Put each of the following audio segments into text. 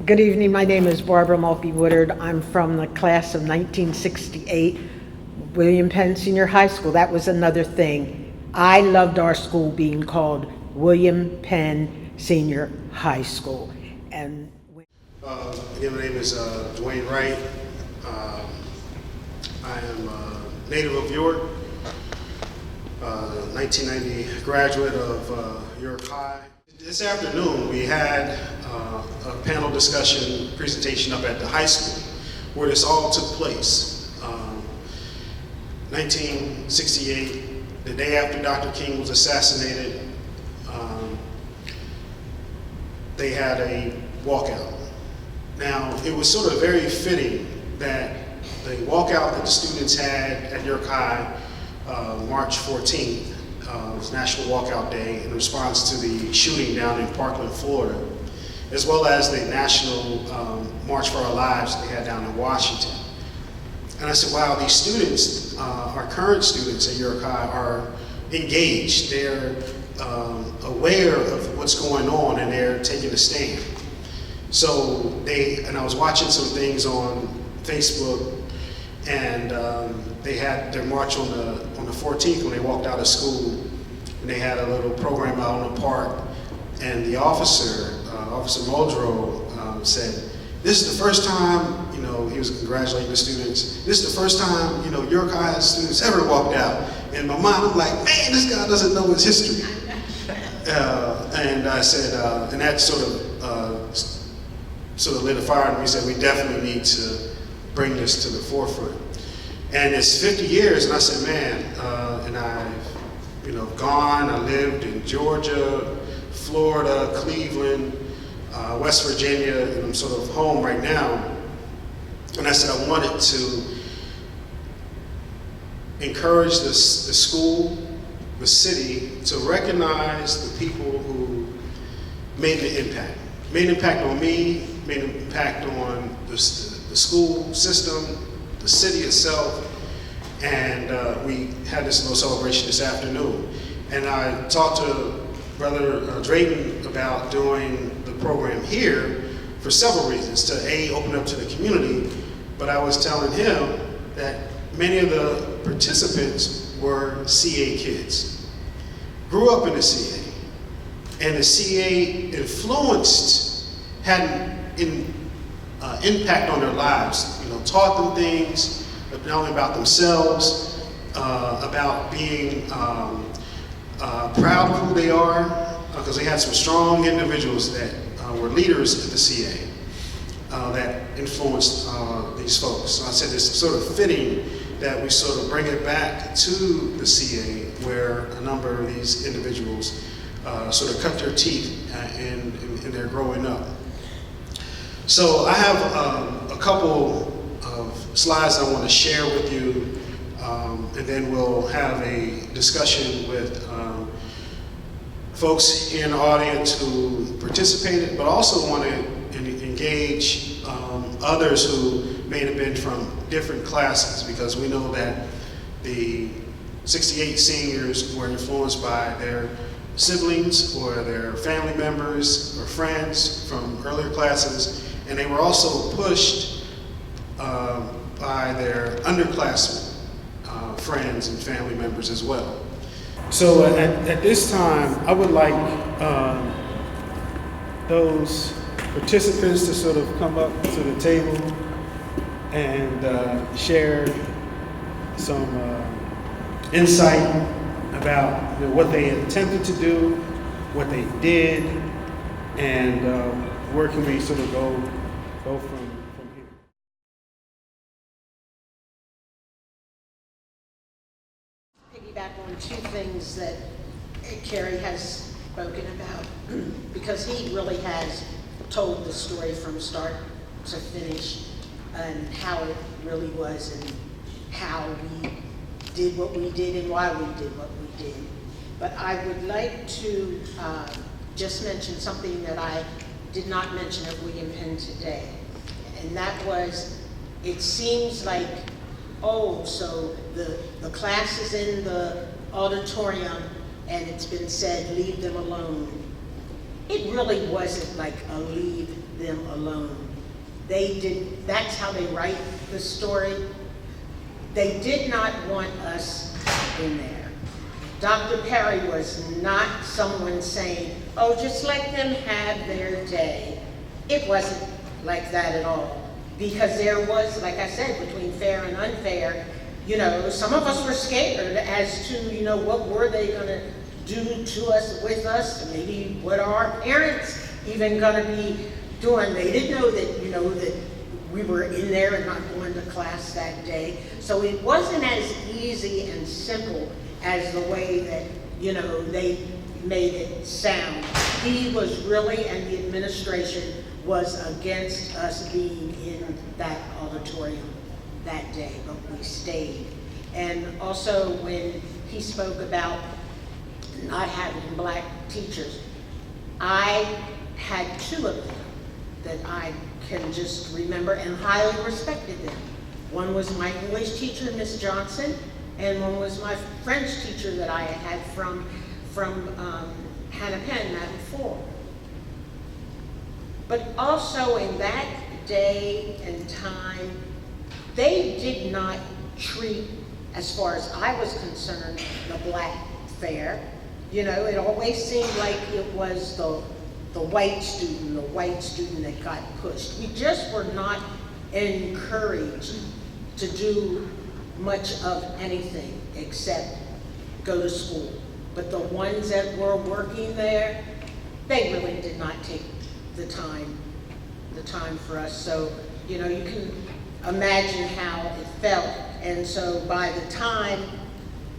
Good evening. My name is Barbara Mulkey-Woodard. I'm from the class of 1968, William Penn Senior High School. That was another thing. I loved our school being called William Penn Senior High School. And Again, my name is Dwayne Wright. I am a native of York, 1990 graduate of York High. This afternoon we had a panel discussion presentation up at the high school where this all took place. 1968, the day after Dr. King was assassinated, they had a walkout. Now, it was sort of very fitting that the walkout that the students had at York High, March 14th, was National Walkout Day in response to the shooting down in Parkland, Florida, as well as the National March for Our Lives they had down in Washington. And I said, wow, these students, our current students at York High, are engaged. They're aware of what's going on and they're taking a stand. So I was watching some things on Facebook, and they had their march on the 14th when they walked out of school, and they had a little program out on the park, and the officer, Officer Muldrow, said, this is the first time, he was congratulating the students, this is the first time, York High students ever walked out. In my mind, I'm like, man, this guy doesn't know his history. And I said, and that sort of lit a fire in me. He said, we definitely need to bring this to the forefront. And it's 50 years, and I said, man, and I've gone, I lived in Georgia, Florida, Cleveland, West Virginia, and I'm sort of home right now. And I said I wanted to encourage the school, the city, to recognize the people who made an impact. Made an impact on me, made an impact on the school system, the city itself, and we had this little celebration this afternoon. And I talked to Brother Drayton about doing the program here for several reasons. To open up to the community, but I was telling him that many of the participants were CA kids, grew up in the CA, and the CA had an impact on their lives, taught them things, not only about themselves, about being proud of who they are, because they had some strong individuals that were leaders at the CA that influenced these folks. So I said it's sort of fitting that we sort of bring it back to the CA, where a number of these individuals sort of cut their teeth in their growing up. So I have a couple of slides I want to share with you, and then we'll have a discussion with folks here in the audience who participated, but also want to engage others who may have been from different classes, because we know that the 68 seniors were influenced by their siblings or their family members or friends from earlier classes, and they were also pushed by their underclassmen, friends and family members as well. So at this time, I would like those participants to sort of come up to the table and share some insight about what they attempted to do, what they did, and where can we sort of go from here. piggyback on two things that Kerry has spoken about, because he really has told the story from start to finish and how it really was and how we did what we did and why we did what we did. But I would like to just mention something that I did not mention at William Penn today, and that was, it seems like, oh, so the class is in the auditorium and it's been said, leave them alone. It really wasn't like a leave them alone. That's how they write the story. They did not want us in there. Dr. Perry was not someone saying, oh, just let them have their day. It wasn't like that at all. Because there was, like I said, between fair and unfair, some of us were scared as to, what were they gonna do to us, with us, maybe what are our parents even gonna be doing. They didn't know that, that we were in there and not going to class that day. So it wasn't as easy and simple as the way that, they made it sound. He was really, and the administration was against us being in that auditorium that day, but we stayed. And also when he spoke about not having black teachers, I had 2 of them that I can just remember and highly respected them. One was my English teacher, Miss Johnson, and one was my French teacher that I had from Hennepin, Madam Ford. But also in that day and time, they did not treat, as far as I was concerned, the black fair. It always seemed like it was the white student that got pushed. We just were not encouraged to do much of anything except go to school. But the ones that were working there, they really did not take the time for us. So, you can imagine how it felt. And so by the time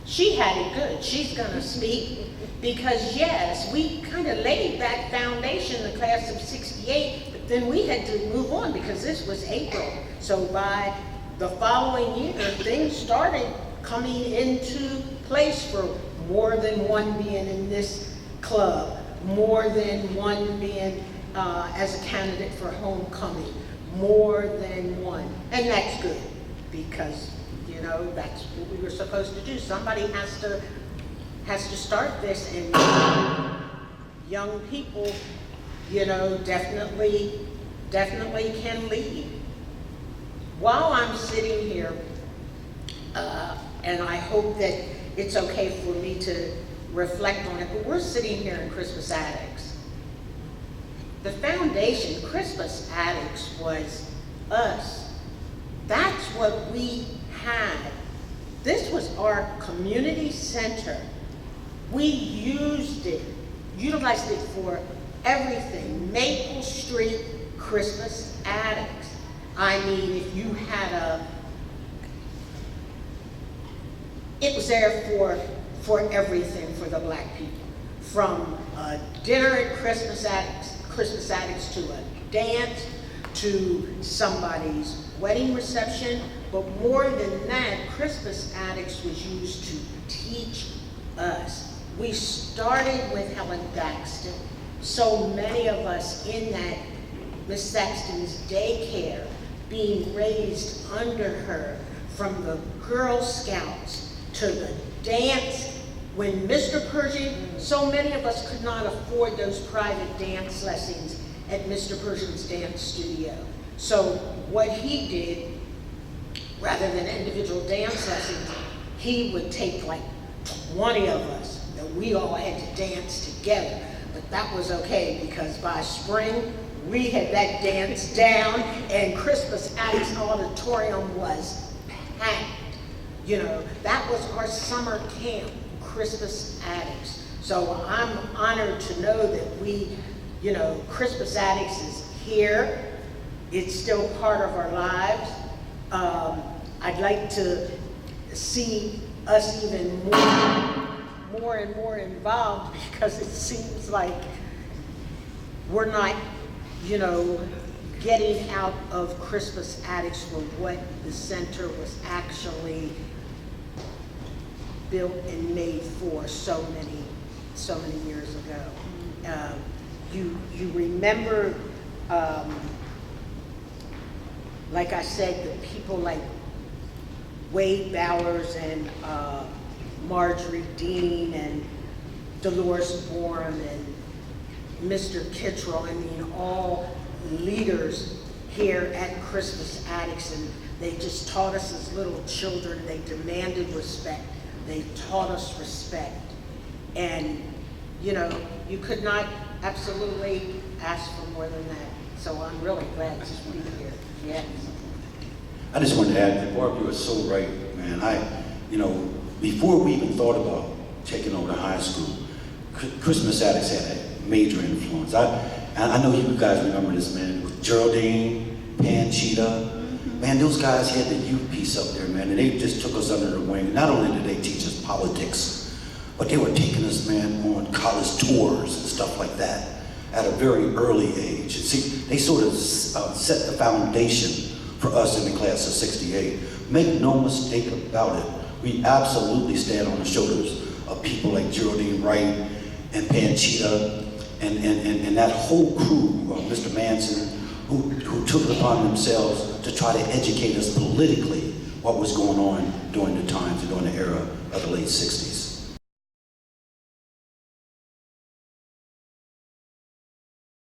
she had it good, she's gonna speak, because yes, we kind of laid that foundation in the class of 68, but then we had to move on because this was April. So by the following year, things started coming into place for more than one being in this club, more than one being as a candidate for homecoming, more than one. And that's good, because that's what we were supposed to do. Somebody has to start this, and young people, definitely can lead. While I'm sitting here, and I hope that it's okay for me to reflect on it, but we're sitting here in Crispus Attucks. The foundation, Crispus Attucks, was us. That's what we had. This was our community center. We used it, utilized it for everything. Maple Street, Crispus Attucks. I mean, if you had it was there for everything for the black people. From a dinner at Crispus Attucks to a dance, to somebody's wedding reception, but more than that, Crispus Attucks was used to teach us. We started with Helen Thaxton. So many of us in that Miss Thaxton's daycare, being raised under her, from the Girl Scouts to the dance. When Mr. Pershing, so many of us could not afford those private dance lessons at Mr. Pershing's dance studio. So what he did, rather than individual dance lessons, he would take like 20 of us, that we all had to dance together. But that was okay, because by spring, we had that dance down, and Crispus Attucks Auditorium was packed. That was our summer camp, Crispus Attucks. So I'm honored to know that we, Crispus Attucks is here. It's still part of our lives. I'd like to see us even more and more involved, because it seems like we're not, getting out of Crispus Attucks for what the center was actually built and made for so many years ago. You remember, like I said, the people like Wade Bowers and Marjorie Dean and Dolores Bourne and Mr. Kittrell. I mean, all leaders here at Christmas Addicts, and they just taught us as little children. They demanded respect. They taught us respect. And, you know, you could not absolutely ask for more than that. So I'm really glad to be here. Yes. I just wanted to add that Barb, you are so right, man. Before we even thought about taking over the high school, Christmas Addicts had a major influence. I know you guys remember this, man, with Geraldine, Panchita. Man, those guys had the youth piece up there, man, and they just took us under the wing. Not only did they teach us politics, but they were taking us, man, on college tours and stuff like that at a very early age. And see, they sort of set the foundation for us in the class of '68. Make no mistake about it, we absolutely stand on the shoulders of people like Geraldine Wright and Panchita and that whole crew, Mr. Manson, who took it upon themselves to try to educate us politically what was going on during the times, during the era of the late '60s.